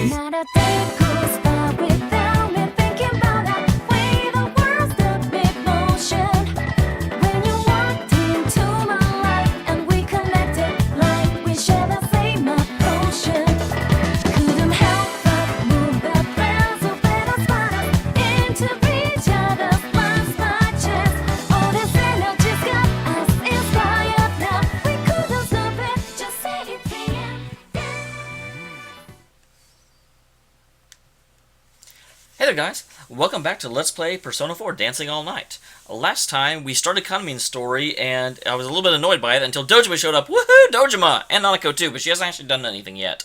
Not a day goes by without me thinking about the way the world's a big motion. When you walked into my life and we connected like we share the same emotion. Couldn't help but move that thread so better spot us into each other's minds by chance. All this energy's got us inspired now. We couldn't stop it, just say it again. Hey there guys, welcome back to Let's Play Persona 4 Dancing All Night. Last time we started Kanami's story and I was a little bit annoyed by it until Dojima showed up. Woohoo! Dojima! And Nanako too, but she hasn't actually done anything yet.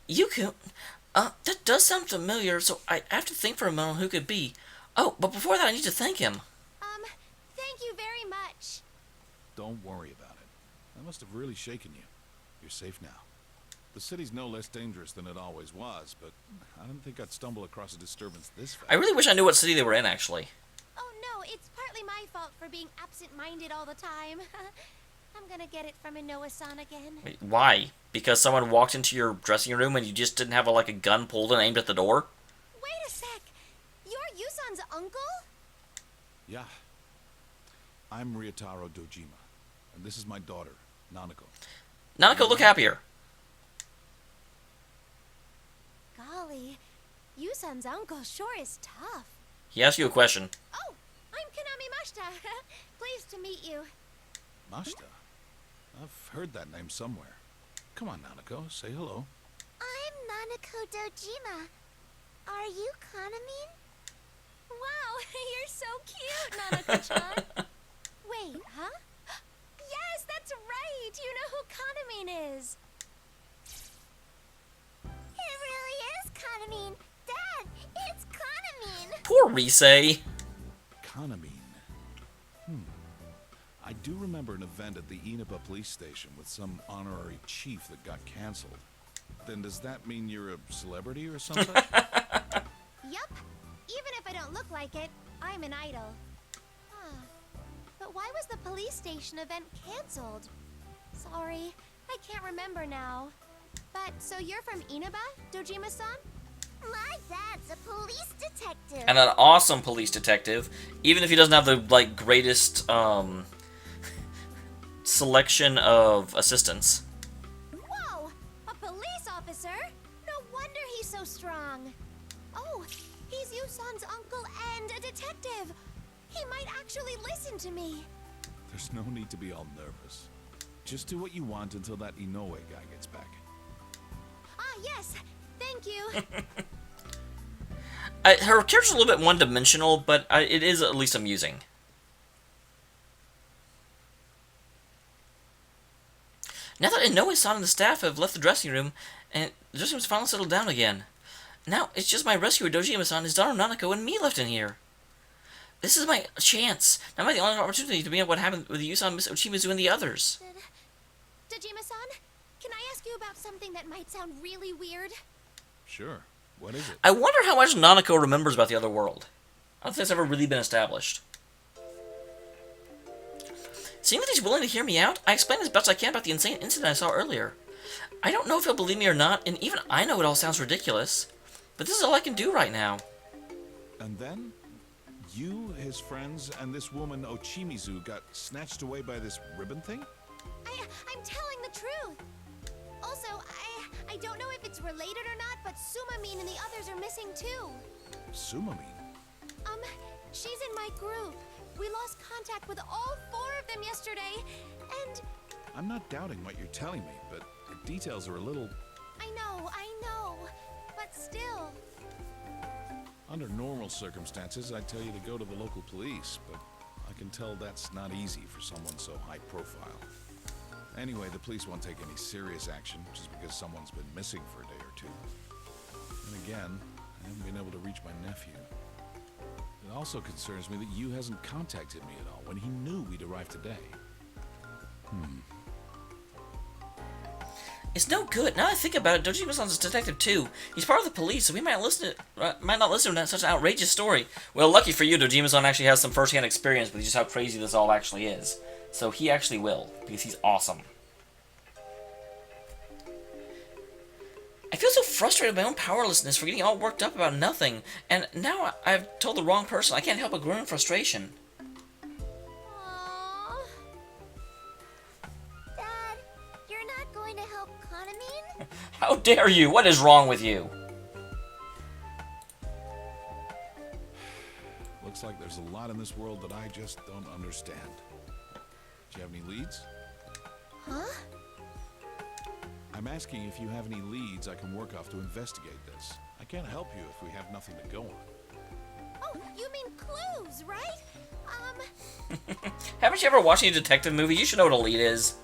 Yuku, that does sound familiar, so I have to think for a moment who could be. Oh, but before that I need to thank him. Thank you very much. Don't worry about it. That must have really shaken you. You're safe now. The city's no less dangerous than it always was, but I didn't think I'd stumble across a disturbance this fast. I really wish I knew what city they were in, actually. Oh no, it's partly my fault for being absent-minded all the time. I'm gonna get it from Inoue-san again. Wait, why? Because someone walked into your dressing room and you just didn't have a gun pulled and aimed at the door? Wait a sec! You're Yusan's uncle? Yeah. I'm Ryotaro Dojima, and this is my daughter, Nanako. Nanako, look happier. Golly, Yusan's uncle sure is tough. He asked you a question. Oh, I'm Kanami Mashita. Pleased to meet you. Mashita? I've heard that name somewhere. Come on, Nanako, say hello. I'm Nanako Dojima. Are you Kanami? Wow, you're so cute, Nanako-chan. Wait, huh? Yes, that's right. You know who Kanami is. It really is Kanami. Dad, it's Kanami. Poor Risei. Kanamine. I do remember an event at the Inaba police station with some honorary chief that got canceled. Then does that mean you're a celebrity or something? Yup. Even if I don't look like it, I'm an idol. Huh. But why was the police station event canceled? Sorry, I can't remember now. But, so you're from Inaba, Dojima-san? My dad's a police detective. And an awesome police detective, even if he doesn't have the greatest selection of assistants. Whoa! A police officer? No wonder he's so strong. Oh, he's Yusan's uncle and a detective. He might actually listen to me. There's no need to be all nervous. Just do what you want until that Inoue guy gets back. Ah, yes. Thank you. Her character's a little bit one-dimensional, but it is at least amusing. Now that Inoue-san and the staff have left the dressing room, and the dressing room's finally settled down again. Now it's just my rescuer Dojima-san, his daughter Nanako, and me left in here. This is my chance. Now I have the only opportunity to be at what happened with Yusan, Miss Ochimazu, and the others. Dojima-san, can I ask you about something that might sound really weird? Sure. What is it? I wonder how much Nanako remembers about the other world. I don't think that's ever really been established. Seeing that he's willing to hear me out, I explained as best I can about the insane incident I saw earlier. I don't know if he'll believe me or not, and even I know it all sounds ridiculous. But this is all I can do right now. And then? You, his friends, and this woman Ochimizu got snatched away by this ribbon thing? I'm telling the truth. Also, I don't know if it's related or not, but Sumamine and the others are missing too. Sumamine? She's in my group. We lost contact with all 4 of them yesterday, and... I'm not doubting what you're telling me, but the details are a little... I know, but still... Under normal circumstances, I'd tell you to go to the local police, but I can tell that's not easy for someone so high profile. Anyway, the police won't take any serious action just because someone's been missing for a day or two. And again, I haven't been able to reach my nephew. It also concerns me that Yu hasn't contacted me at all when he knew we'd arrive today. It's no good. Now that I think about it, Dojima-san's a detective too. He's part of the police, so we might not listen to such an outrageous story. Well, lucky for you, Dojima-san actually has some first-hand experience with just how crazy this all actually is. So he actually will, because he's awesome. I feel so frustrated with my own powerlessness for getting all worked up about nothing, and now I've told the wrong person. I can't help but grow in frustration. Aww. Dad, you're not going to help Kanamine? How dare you? What is wrong with you? Looks like there's a lot in this world that I just don't understand. Do you have any leads? Huh? I'm asking if you have any leads I can work off to investigate this. I can't help you if we have nothing to go on. Oh, you mean clues, right? Haven't you ever watched any detective movie? You should know what a lead is.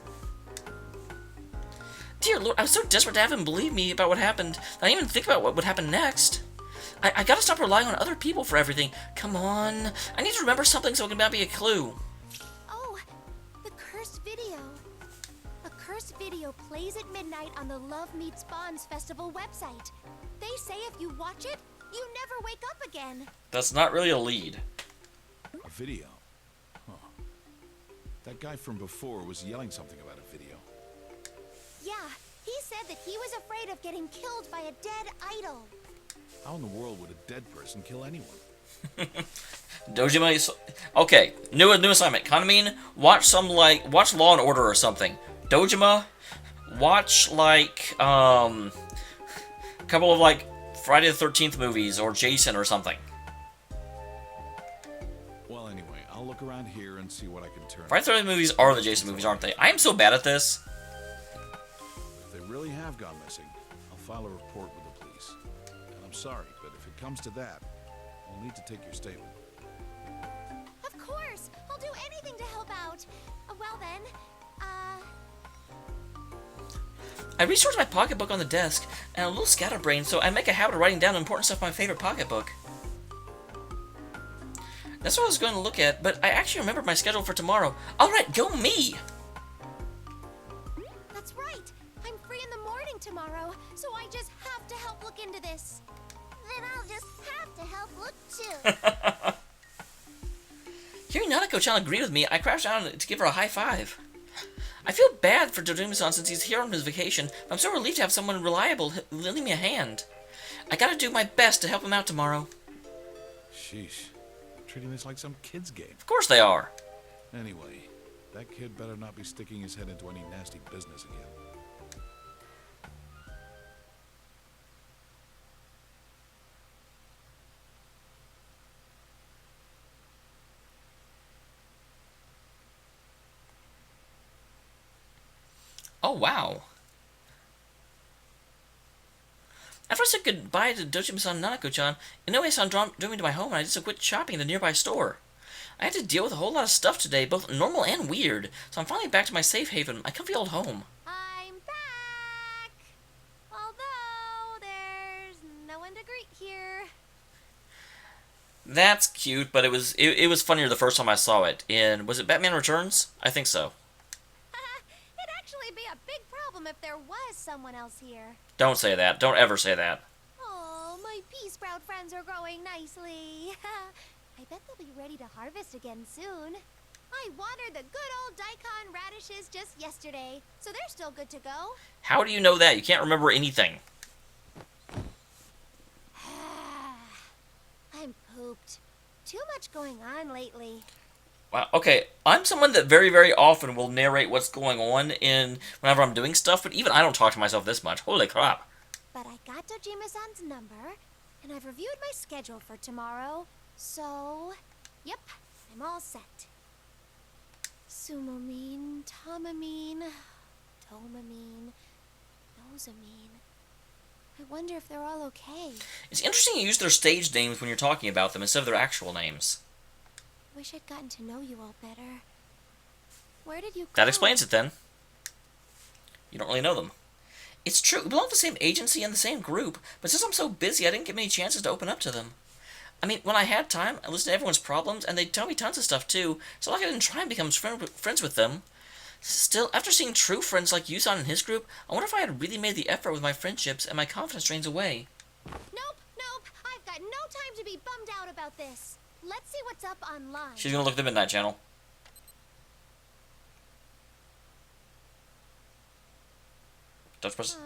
Dear Lord, I was so desperate to have him believe me about what happened that I didn't even think about what would happen next. I gotta stop relying on other people for everything. Come on. I need to remember something so it can be a clue. Oh, the cursed video. A cursed video plays at midnight on the Love Meets Bonds Festival website. They say if you watch it, you never wake up again. That's not really a lead. A video? Huh. That guy from before was yelling something about a video. Yeah, he said that he was afraid of getting killed by a dead idol. How in the world would a dead person kill anyone? Dojima. Okay, new assignment. Kanamine, watch Law and Order or something. Dojima, watch a couple of Friday the 13th movies or Jason or something. Well, anyway, I'll look around here and see what I can turn. Friday the 13th movies are the Jason movies, aren't they? I am so bad at this. If they really have gone missing, I'll file a report with the police. And I'm sorry, but if it comes to that, I'll need to take your statement. Of course, I'll do anything to help out. Well then, I restored my pocketbook on the desk, and I'm a little scatterbrained, so I make a habit of writing down important stuff in my favorite pocketbook. That's what I was going to look at, but I actually remembered my schedule for tomorrow. Alright, go me! That's right. I'm free in the morning tomorrow, so I just have to help look into this. Then I'll just have to help look too. Hearing Nanako-chan agree with me, I crouched down to give her a high five. I feel bad for Dojima-san since he's here on his vacation, but I'm so relieved to have someone reliable lending me a hand. I gotta do my best to help him out tomorrow. Sheesh. They're treating this like some kid's game. Of course they are. Anyway, that kid better not be sticking his head into any nasty business again. Oh, wow. After I said goodbye to Dojima-san and Nanako-chan, Inoue-san drove me to my home and I did some quick shopping at the nearby store. I had to deal with a whole lot of stuff today, both normal and weird, so I'm finally back to my safe haven, my comfy old home. I'm back! Although, there's no one to greet here. That's cute, but it was funnier the first time I saw it. Was it Batman Returns? I think so. It'd actually be a big problem if there was someone else here. Don't say that. Don't ever say that. Oh, my pea sprout friends are growing nicely. I bet they'll be ready to harvest again soon. I watered the good old daikon radishes just yesterday, so they're still good to go. How do you know that? You can't remember anything. I'm pooped. Too much going on lately. Wow. Okay, I'm someone that very, very often will narrate what's going on whenever I'm doing stuff, but even I don't talk to myself this much. Holy crap. But I got Dojima-san's number, and I've reviewed my schedule for tomorrow, so... Yep, I'm all set. Sumamine, Tamamine, Tomamine, Nosamine. I wonder if they're all okay. It's interesting you use their stage names when you're talking about them instead of their actual names. Wish I'd gotten to know you all better. Where did you go? That explains it then. You don't really know them. It's true, we belong to the same agency and the same group, but since I'm so busy, I didn't get many chances to open up to them. I mean, when I had time, I listened to everyone's problems, and they'd tell me tons of stuff too, so like I didn't try and become friends with them. Still, after seeing true friends like Yusan and his group, I wonder if I had really made the effort with my friendships and my confidence drains away. Nope, I've got no time to be bummed out about this. Let's see what's up online. She's gonna look at the Midnight Channel. Touch press.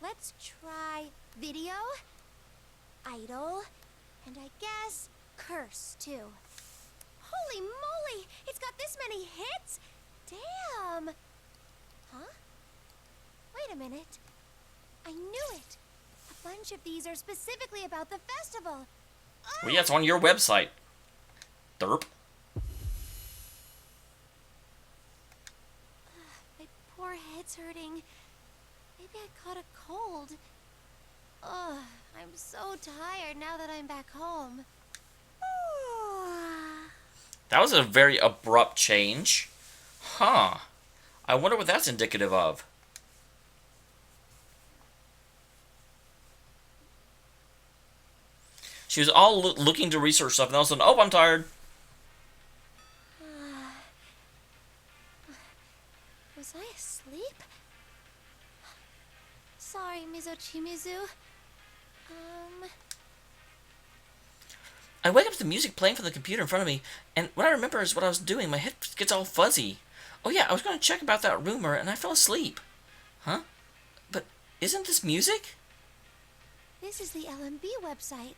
Let's try video, idol, and I guess curse too. Holy moly! It's got this many hits? Damn! Huh? Wait a minute. I knew it. A bunch of these are specifically about the festival. Well, yeah, it's on your website. Derp. My poor head's hurting. Maybe I caught a cold. Ugh, I'm so tired now that I'm back home. That was a very abrupt change. Huh. I wonder what that's indicative of. She was all looking to research stuff, and all of a sudden, oh, I'm tired. Was I asleep? Sorry, Mizochimizu. I wake up to the music playing from the computer in front of me, and what I remember is what I was doing. My head gets all fuzzy. Oh yeah, I was going to check about that rumor, and I fell asleep. Huh? But isn't this music? This is the LMB website.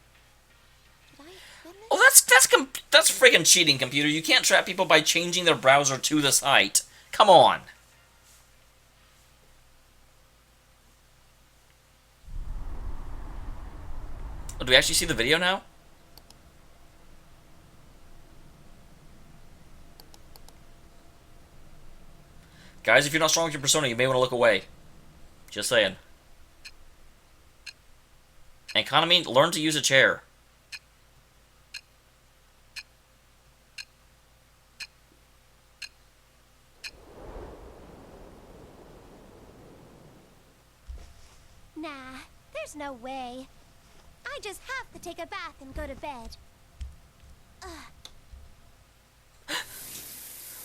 Did I finish? Oh, that's friggin' cheating, computer. You can't trap people by changing their browser to the site. Come on. Oh, do we actually see the video now? Guys, if you're not strong with your persona, you may want to look away. Just saying. And Kanami, learn to use a chair. Nah, there's no way. I just have to take a bath and go to bed.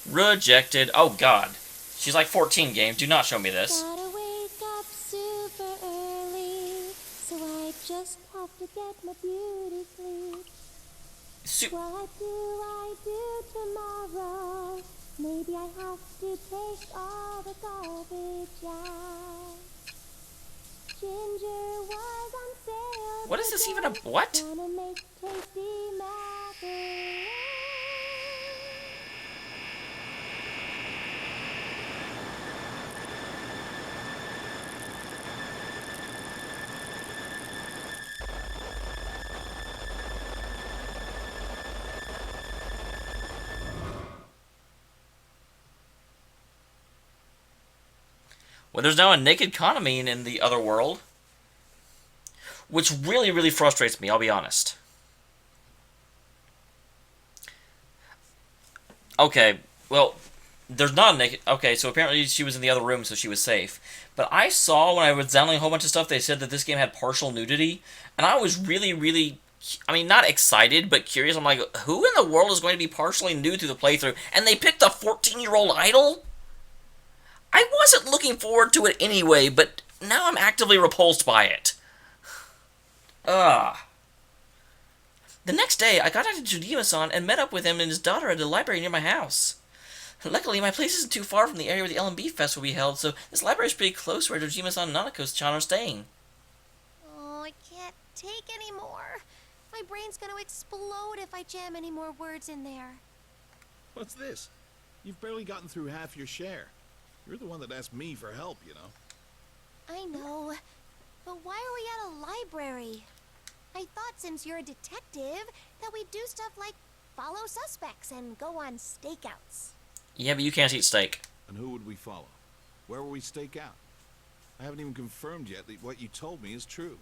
Rejected. Oh, God. She's like 14, game. Do not show me this. Gotta wake up super early, so I just have to get my beauty sleep. What do I do tomorrow? Maybe I have to take all the garbage out. Ginger was on sale. What is this even a... What? Gonna make tasty macaroni. Well, there's now a naked Kanami in the other world. Which really, really frustrates me, I'll be honest. Okay, well, there's not a naked... Okay, so apparently she was in the other room, so she was safe. But I saw when I was downloading a whole bunch of stuff, they said that this game had partial nudity. And I was really, really... I mean, not excited, but curious. I'm like, who in the world is going to be partially nude through the playthrough? And they picked a 14-year-old idol? I wasn't looking forward to it anyway, but now I'm actively repulsed by it. The next day, I got out to Dojima-san and met up with him and his daughter at a library near my house. Luckily, my place isn't too far from the area where the LMB Fest will be held, so this library is pretty close where Dojima-san and Nanako-chan are staying. Oh, I can't take any more. My brain's gonna explode if I jam any more words in there. What's this? You've barely gotten through half your share. You're the one that asked me for help, you know. I know, but why are we at a library? I thought since you're a detective that we'd do stuff like follow suspects and go on stakeouts. Yeah, but you can't eat steak. And who would we follow? Where will we stake out? I haven't even confirmed yet that what you told me is true.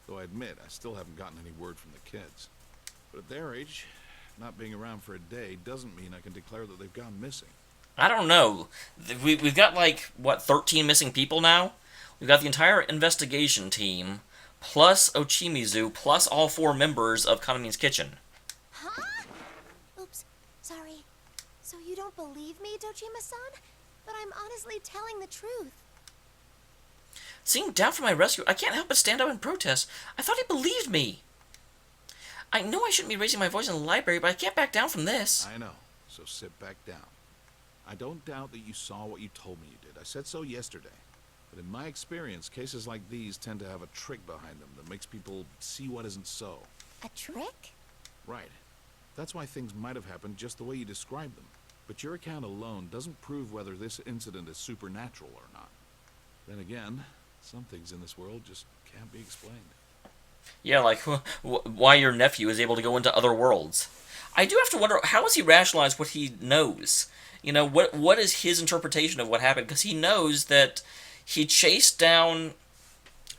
Though I admit, I still haven't gotten any word from the kids. But at their age, not being around for a day doesn't mean I can declare that they've gone missing. I don't know. We've got, like, what, 13 missing people now? We've got the entire investigation team, plus Ochimizu, plus all 4 members of Kanami's kitchen. Huh? Oops, sorry. So you don't believe me, Dojima-san? But I'm honestly telling the truth. Seeing down for my rescue, I can't help but stand up and protest. I thought he believed me. I know I shouldn't be raising my voice in the library, but I can't back down from this. I know, so sit back down. I don't doubt that you saw what you told me you did. I said so yesterday. But in my experience, cases like these tend to have a trick behind them that makes people see what isn't so. A trick? Right. That's why things might have happened just the way you described them. But your account alone doesn't prove whether this incident is supernatural or not. Then again, some things in this world just can't be explained. Yeah, like why your nephew is able to go into other worlds. I do have to wonder, how does he rationalize what he knows? You know, what is his interpretation of what happened? Because he knows that he chased down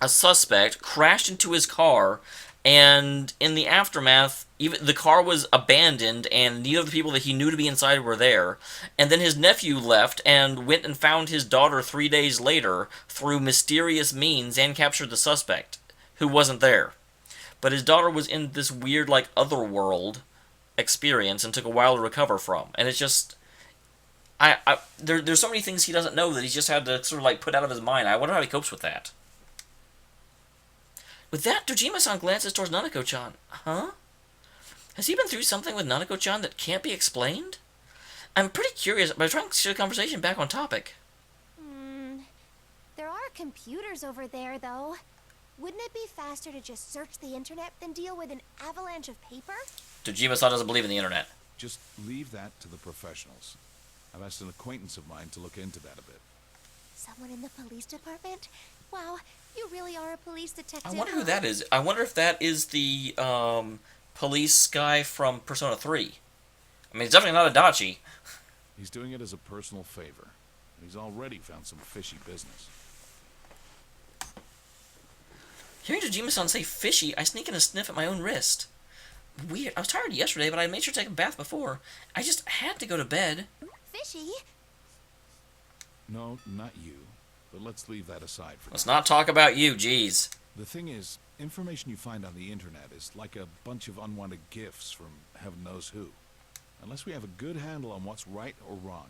a suspect, crashed into his car, and in the aftermath, even the car was abandoned, and neither of the people that he knew to be inside were there. And then his nephew left and went and found his daughter 3 days later through mysterious means and captured the suspect, who wasn't there. But his daughter was in this weird, like, otherworld experience and took a while to recover from. And it's just... there's so many things he doesn't know that he's just had to sort of, like, put out of his mind. I wonder how he copes with that. With that, Dojima-san glances towards Nanako-chan. Huh? Has he been through something with Nanako-chan that can't be explained? I'm pretty curious, but I'm trying to steer the conversation back on topic. There are computers over there, though. Wouldn't it be faster to just search the internet than deal with an avalanche of paper? Dojima-san doesn't believe in the internet. Just leave that to the professionals. I've asked an acquaintance of mine to look into that a bit. Someone in the police department? Wow, you really are a police detective. I wonder who that is. I wonder if that is the police guy from Persona 3. I mean, it's definitely not Adachi. He's doing it as a personal favor. He's already found some fishy business. Hearing Dojima-san say fishy, I sneak in a sniff at my own wrist. Weird. I was tired yesterday, but I made sure to take a bath before. I just had to go to bed. Fishy? No, not you. But let's leave that aside for now. Let's not talk about you, jeez. The thing is, information you find on the internet is like a bunch of unwanted gifts from heaven knows who. Unless we have a good handle on what's right or wrong,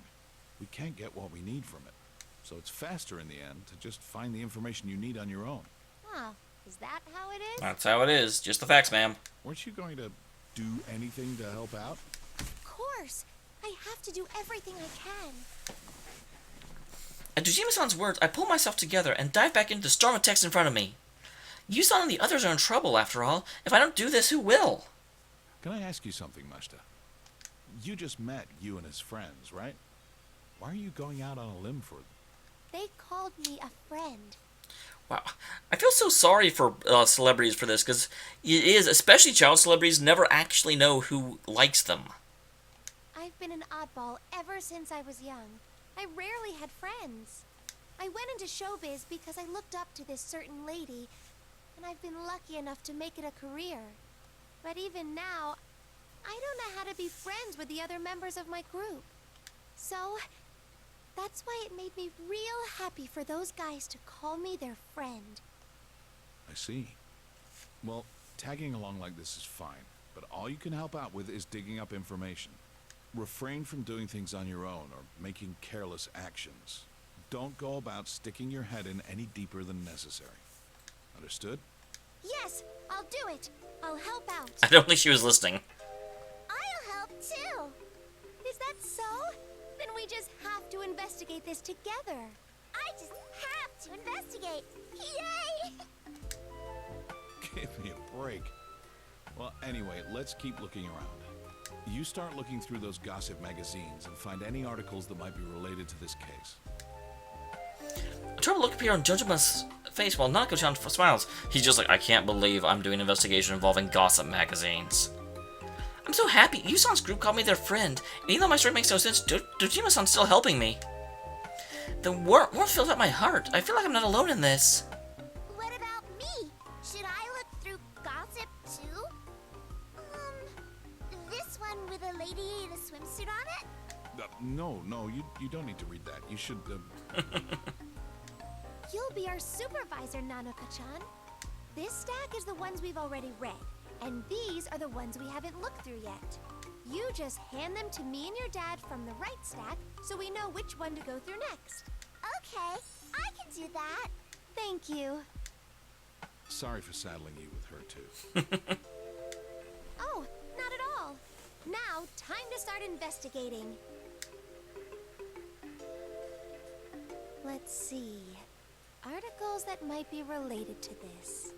we can't get what we need from it. So it's faster in the end to just find the information you need on your own. Oh, is that how it is? That's how it is. Just the facts, ma'am. Weren't you going to do anything to help out? Of course. I have to do everything I can. At Dojima-san's words, I pull myself together and dive back into the storm of text in front of me. Yusan and the others are in trouble, after all. If I don't do this, who will? Can I ask you something, Mashita? You just met you and his friends, right? Why are you going out on a limb for them? They called me a friend. Wow. I feel so sorry for celebrities for this, because it is, especially child celebrities, never actually know who likes them. I've been an oddball ever since I was young. I rarely had friends. I went into showbiz because I looked up to this certain lady, and I've been lucky enough to make it a career. But even now, I don't know how to be friends with the other members of my group. So, that's why it made me real happy for those guys to call me their friend. I see. Well, tagging along like this is fine, but all you can help out with is digging up information. Refrain from doing things on your own or making careless actions. Don't go about sticking your head in any deeper than necessary. Understood? Yes, I'll do it. I'll help out. I don't think she was listening. I'll help too. Is that so? Then we just have to investigate this together. I just have to investigate. Yay! Give me a break. Well, anyway, let's keep looking around. You start looking through those gossip magazines and find any articles that might be related to this case. I try to look up here on Jojima's face while Nanako-chan smiles. He's just like, I can't believe I'm doing an investigation involving gossip magazines. I'm so happy. Yusan's group called me their friend. And even though my story makes no sense, Dojima-san's still helping me. The warmth fills up my heart. I feel like I'm not alone in this. What about me? Should I look through gossip too? This one with a lady in a swimsuit on it? No, you don't need to read that. You should, You'll be our supervisor, Nanako-chan. This stack is the ones we've already read, and these are the ones we haven't looked through yet. You just hand them to me and your dad from the right stack, so we know which one to go through next. Okay, I can do that. Thank you. Sorry for saddling you with her, too. Oh, not at all. Now, time to start investigating. Let's see. articles that might be related to this.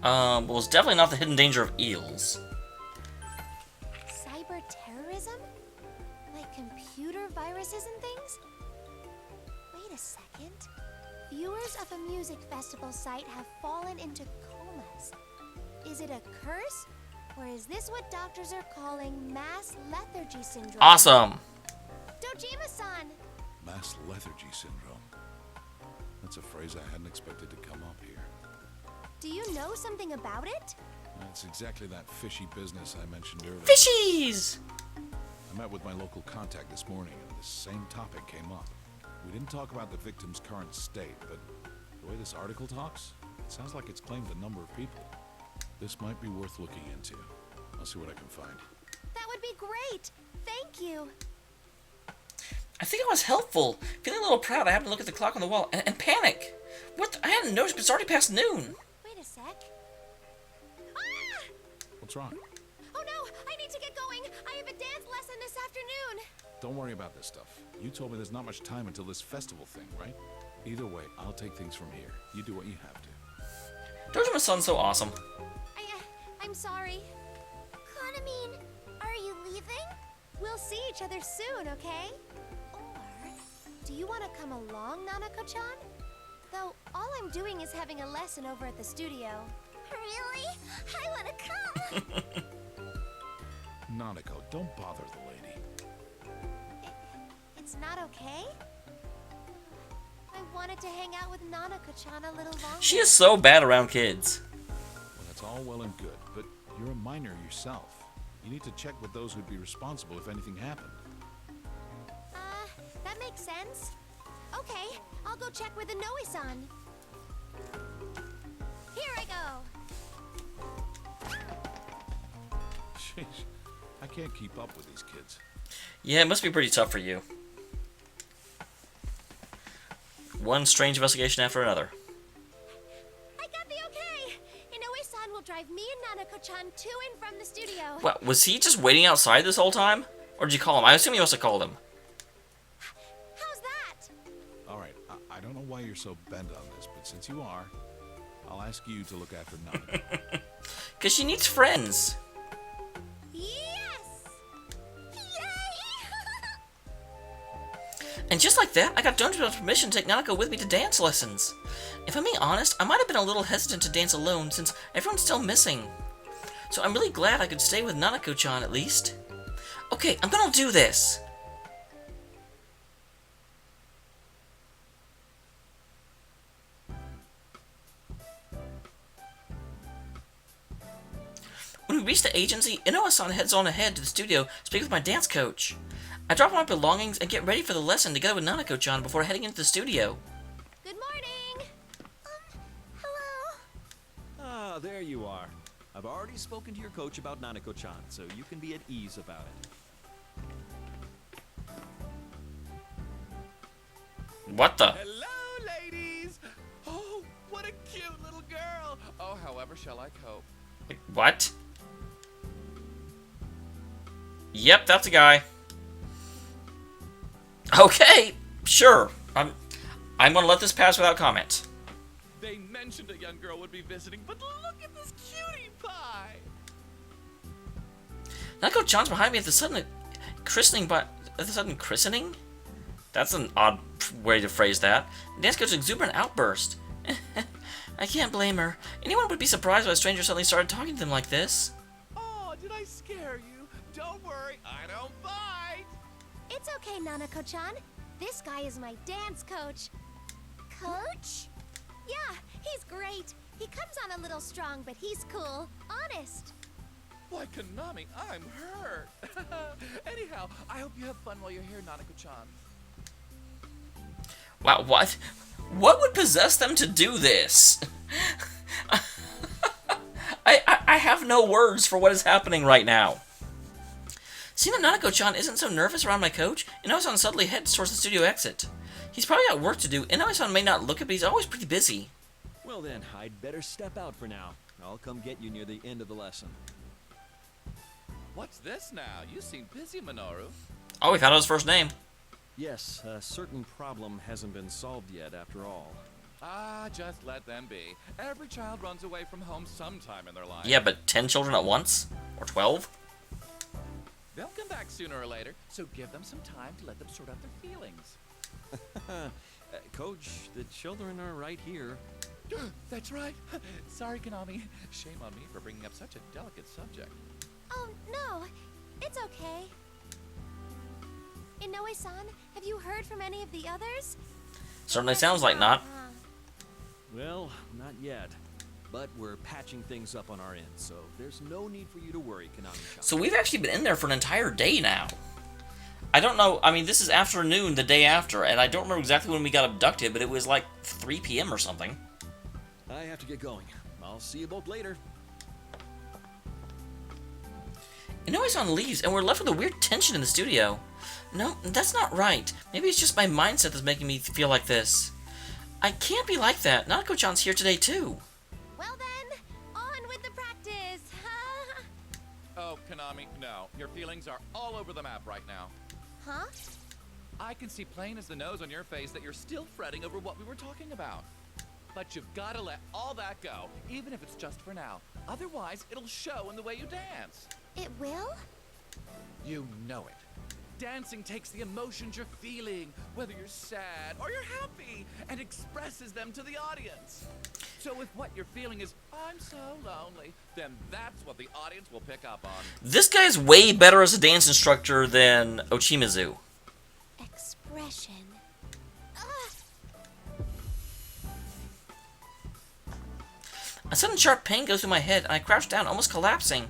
Well, it's definitely not the hidden danger of eels. Cyber terrorism? Like computer viruses and things? Wait a second. Viewers of a music festival site have fallen into comas. Is it a curse? Or is this what doctors are calling mass lethargy syndrome? Awesome! Dojima-san! Mass lethargy syndrome. That's a phrase I hadn't expected to come up here. Do you know something about it? It's exactly that fishy business I mentioned earlier. Fishies! I met with my local contact this morning, and the same topic came up. We didn't talk about the victim's current state, but the way this article talks, it sounds like it's claimed a number of people. This might be worth looking into. I'll see what I can find. That would be great! Thank you! I think I was helpful. Feeling a little proud, I happened to look at the clock on the wall and panic. I hadn't noticed, but it's already past noon. Wait a sec. Ah! What's wrong? Oh no! I need to get going! I have a dance lesson this afternoon! Don't worry about this stuff. You told me there's not much time until this festival thing, right? Either way, I'll take things from here. You do what you have to. Dojima-san's so awesome. I'm sorry. Kanamine, are you leaving? We'll see each other soon, okay? Or, do you want to come along, Nanako-chan? Though, all I'm doing is having a lesson over at the studio. Really? I want to come! Nanako, don't bother the lady. It's not okay? I wanted to hang out with Nanako-chan a little longer. She is so bad around kids. Well, that's all well and good, but you're a minor yourself. You need to check with those who'd be responsible if anything happened. That makes sense. Okay, I'll go check with Inoue-san. Here I go. Sheesh, I can't keep up with these kids. Yeah, it must be pretty tough for you. One strange investigation after another. I got the okay. Inoue-san will drive me and Nanako-chan to and from the studio. What, was he just waiting outside this whole time? Or did you call him? I assume you must have called him. How's that? All right, I don't know why you're so bent on this, but since you are, I'll ask you to look after Nanako. Because she needs friends. Yes! Yay! And just like that, I got Dojima's permission to take Nanako with me to dance lessons. If I'm being honest, I might have been a little hesitant to dance alone since everyone's still missing. So I'm really glad I could stay with Nanako-chan at least. Okay, I'm gonna do this. When we reach the agency, Inoue-san heads on ahead to the studio to speak with my dance coach. I drop my belongings and get ready for the lesson together with Nanako-chan before heading into the studio. Good morning! Hello? Ah, there you are. I've already spoken to your coach about Nanako-chan, so you can be at ease about it. What the? Hello, ladies! Oh, what a cute little girl! Oh, however shall I cope? What? Yep, that's a guy. Okay, sure. I'm gonna let this pass without comment. They mentioned a young girl would be visiting, but look at this cutie pie! Nanako-chan's behind me at the sudden christening, christening? That's an odd way to phrase that. Dance coach's exuberant outburst. I can't blame her. Anyone would be surprised if a stranger suddenly started talking to them like this. Oh, did I scare you? Don't worry, I don't bite! It's okay, Nanako-chan. This guy is my dance coach. Coach? Yeah, he's great. He comes on a little strong, but he's cool. Honest. Why, Konami, I'm hurt. Anyhow, I hope you have fun while you're here, Nanako-chan. Wow, what? What would possess them to do this? I have no words for what is happening right now. Seeing that Nanako-chan isn't so nervous around my coach, Inoue-san suddenly heads towards the studio exit. He's probably got work to do. Inoue-san may not look it, but he's always pretty busy. Well then, I'd better step out for now. I'll come get you near the end of the lesson. What's this now? You seem busy, Minoru. Oh, we found out his first name. Yes, a certain problem hasn't been solved yet after all. Ah, just let them be. Every child runs away from home sometime in their life. Yeah, but 10 children at once? Or 12? They'll come back sooner or later, so give them some time to let them sort out their feelings. Coach, the children are right here. That's right. Sorry, Konami. Shame on me for bringing up such a delicate subject. Oh, no. It's okay. Inoue-san, have you heard from any of the others? Certainly sounds like not. Well, not yet. But we're patching things up on our end, so there's no need for you to worry, Konami-chan. So we've actually been in there for an entire day now. I don't know, I mean, this is afternoon the day after, and I don't remember exactly when we got abducted, but it was like 3 p.m. or something. I have to get going. I'll see you both later. Inoue-san leaves, and we're left with a weird tension in the studio. No, that's not right. Maybe it's just my mindset that's making me feel like this. I can't be like that. Nanako-chan's here today, too. Well then, on with the practice. Oh, Konami, no. Your feelings are all over the map right now. Huh? I can see plain as the nose on your face that you're still fretting over what we were talking about. But you've got to let all that go, even if it's just for now. Otherwise, it'll show in the way you dance. It will? You know it. Dancing takes the emotions you're feeling, whether you're sad or you're happy, and expresses them to the audience. So if what you're feeling is, I'm so lonely, then that's what the audience will pick up on. This guy's way better as a dance instructor than Ochimazu. Expression. A sudden sharp pain goes through my head, and I crouch down, almost collapsing.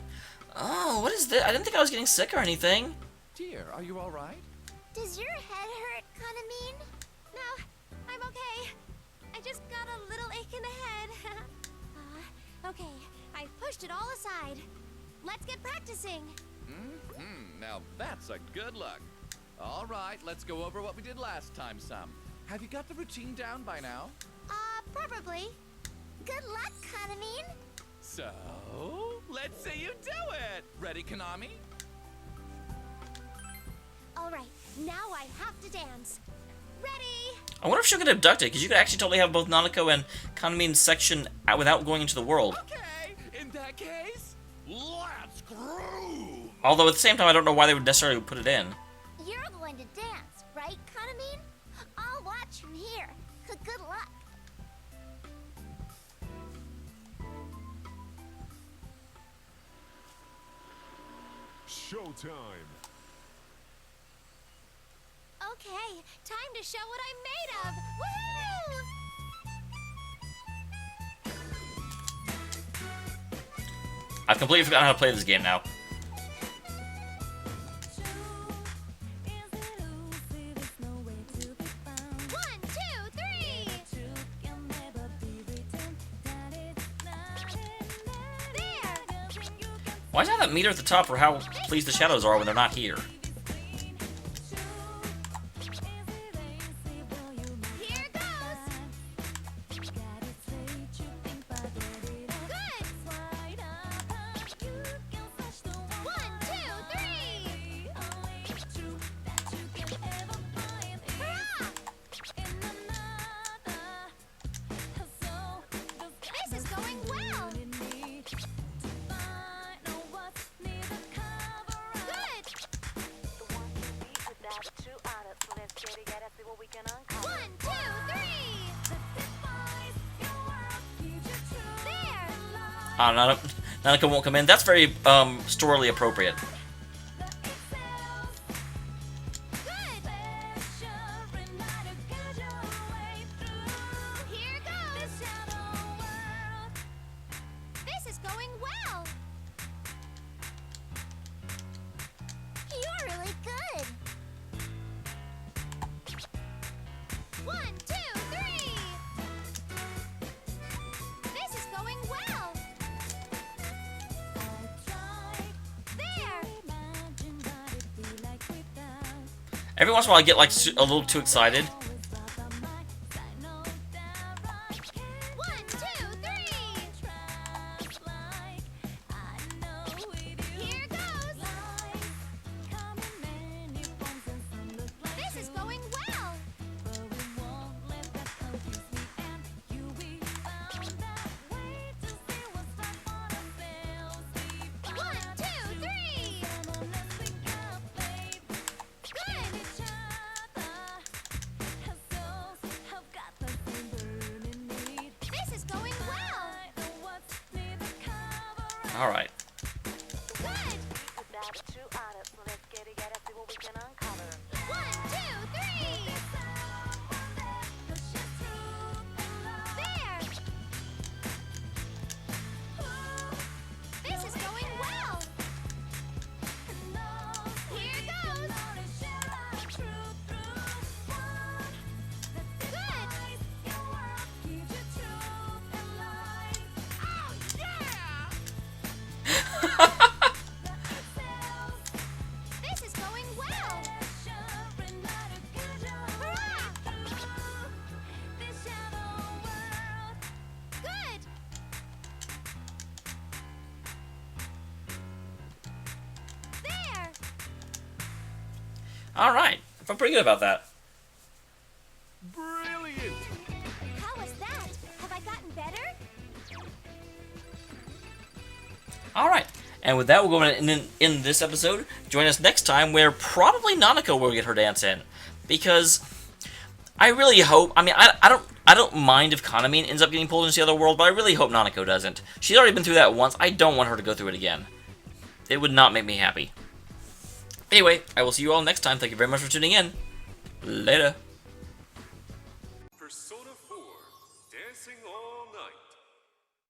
Oh, what is this? I didn't think I was getting sick or anything. Dear, are you all right? Does your head hurt, Kanamine? No, I'm okay. I just got a little ache in the head. Okay, I pushed it all aside. Let's get practicing. Now that's a good look. All right, let's go over what we did last time some. Have you got the routine down by now? Probably. Good luck, Kanamine. So, let's see you do it. Ready, Konami? All right, now I have to dance. Ready? I wonder if she'll get abducted, because you could actually totally have both Nanako and Kanamine's section out without going into the world. Okay, in that case, let's groove. Although at the same time, I don't know why they would necessarily put it in. You're going to dance, right, Kanamine? I'll watch from here. Good luck. Showtime! Okay, time to show what I'm made of. Woohoo! I've completely forgotten how to play this game now. One, two, three. There. Why is that that meter at the top for how pleased the shadows are when they're not here? Here goes. Good. One, two, three. Hurrah! This is going well. Good. One, two, three. There. Nanako won't come in. That's very storily appropriate. Good. Here goes. This is going well. You're really good. One, two, three. This is going well. There. Every once in a while I get like a little too excited. One, two, three. Here goes. All right. Good. One, two, three. There. This is going well. Here goes. Good. Oh, yeah! This is going well. Hurrah! Good. There. All right. I feel pretty good about that. Brilliant! How was that? Have I gotten better? All right. And with that, we'll go in this episode. Join us next time where probably Nanako will get her dance in. Because I really hope, I mean, I don't mind if Kaname ends up getting pulled into the other world, but I really hope Nanako doesn't. She's already been through that once. I don't want her to go through it again. It would not make me happy. Anyway, I will see you all next time. Thank you very much for tuning in. Later. Persona 4, dancing all night.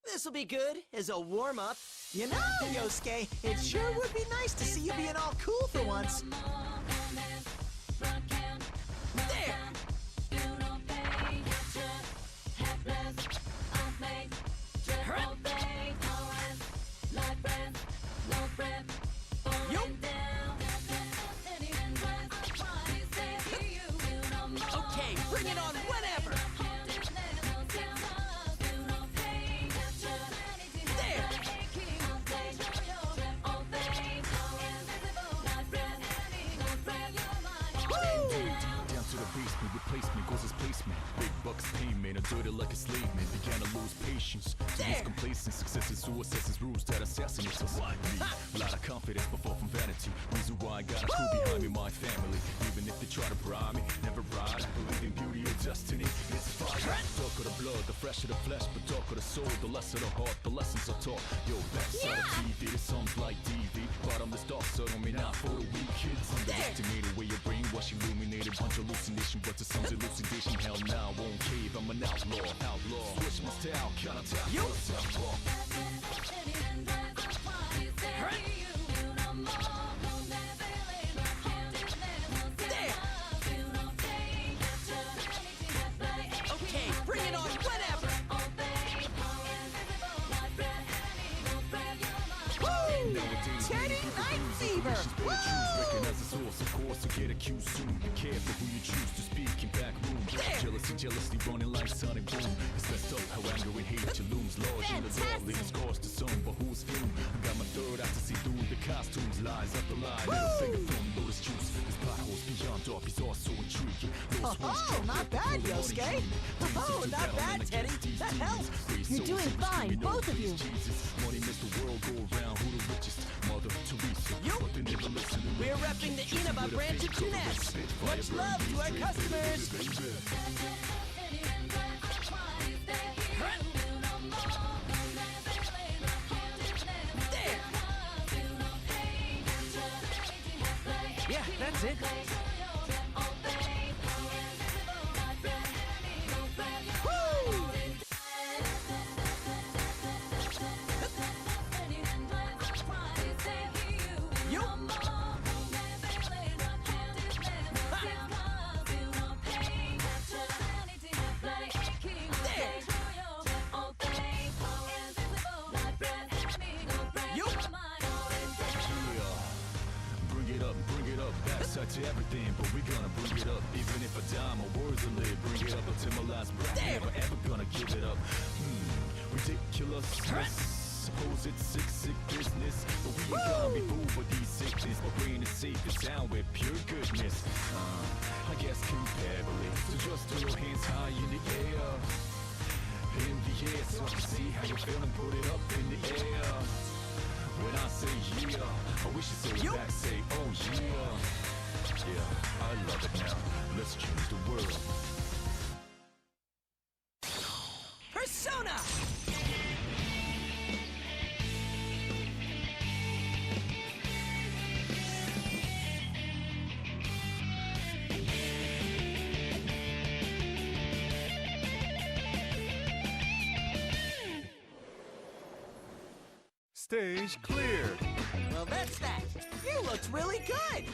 This'll be good as a warm-up. You know, Yosuke, it sure would be nice to see you being all cool for once. There! Yup. Okay, bring it on whenever! There! Down to the basement, replacement goes as placement. Big bucks payment, I dirty like a slave man. Began to lose patience, to lose complacence. Success is who assesses rules that assassinates us. Lot of confidence, but fall from vanity. Reason why I got a crew behind me, my family. Even if they try to bribe me, never ride. Believe in beauty or destiny, it's fire. Dark of the blood, the fresh of the flesh, but dark of the soul, the less of the heart, the lessons are taught. Yo, backside of TV, this sounds like DV. Bottomless dark, so don't mean not for the weak kids. Underestimated way your brainwash illuminated. Bunch of hallucination, but the sun's elucidation. Hell now, won't cave, I'm an outlaw. Switch my style, counter-tap. You. There! Okay, bring it on whenever! Woo! Teddy Night Fever! Woo! Recognize the source, of course, to get accused soon. Be careful who you choose to speak in back room. Jealousy running like sonic boom. It's messed up how anger and hate you looms large in the law. Leaves scars to some, but who's fume? I got my third eye to see through the costumes. Lies up the lie, little finger from lotus juice. This potholes beyond dark, he's also intriguing. Oh, not bad, Yosuke! Oh, not bad, Teddy! That helps! You're doing fine, both of you! Money makes the world go around, who the richest? Mother Teresa. You. But they never listen to me. We're repping the Inaba branch of Jeunesse! Much love to our customers! There! Yeah, that's it. Woo! You. There! You. Bring it up, backside to everything, but we're gonna bring it up. Even if I die, my words will live. Bring it up until my last breath. Damn. Never ever gonna give it up. Ridiculous. Suppose it's sick business, but we ain't gonna be fooled by these sickness. My brain is safe and sound with pure goodness. I guess comparably, so just throw your hands high in the air. In the air, so I can see how you're feeling. Put it up in the air. When I say yeah, I wish you say it back, say oh yeah. Yeah, I love it now. Let's change the world. Persona! Stage clear. Well, that's that. You looked really good.